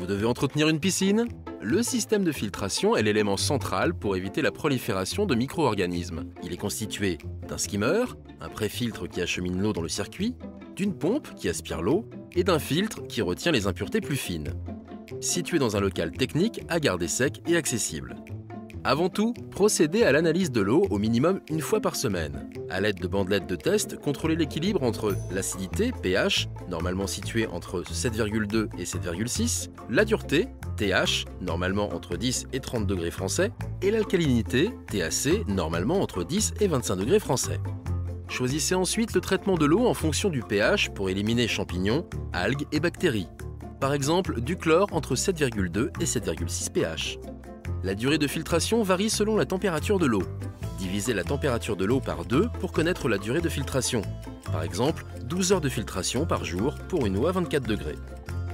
Vous devez entretenir une piscine? Le système de filtration est l'élément central pour éviter la prolifération de micro-organismes. Il est constitué d'un skimmer, un pré-filtre qui achemine l'eau dans le circuit, d'une pompe qui aspire l'eau et d'un filtre qui retient les impuretés plus fines. Situé dans un local technique à garder sec et accessible. Avant tout, procédez à l'analyse de l'eau au minimum une fois par semaine. À l'aide de bandelettes de test, contrôlez l'équilibre entre l'acidité, pH, normalement situé entre 7,2 et 7,6, la dureté, TH, normalement entre 10 et 30 degrés français, et l'alcalinité, TAC, normalement entre 10 et 25 degrés français. Choisissez ensuite le traitement de l'eau en fonction du pH pour éliminer champignons, algues et bactéries. Par exemple, du chlore entre 7,2 et 7,6 pH. La durée de filtration varie selon la température de l'eau. Divisez la température de l'eau par 2 pour connaître la durée de filtration. Par exemple, 12 heures de filtration par jour pour une eau à 24 degrés.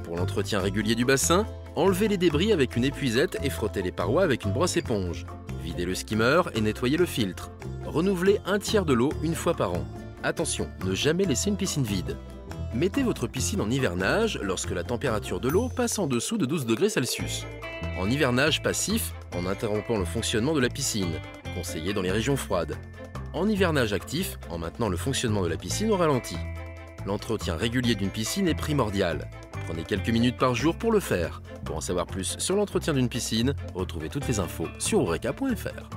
Pour l'entretien régulier du bassin, enlevez les débris avec une épuisette et frottez les parois avec une brosse éponge. Videz le skimmer et nettoyez le filtre. Renouvelez un tiers de l'eau une fois par an. Attention, ne jamais laisser une piscine vide. Mettez votre piscine en hivernage lorsque la température de l'eau passe en dessous de 12 degrés Celsius. En hivernage passif, en interrompant le fonctionnement de la piscine, conseillé dans les régions froides. En hivernage actif, en maintenant le fonctionnement de la piscine au ralenti. L'entretien régulier d'une piscine est primordial. Prenez quelques minutes par jour pour le faire. Pour en savoir plus sur l'entretien d'une piscine, retrouvez toutes les infos sur oureka.fr.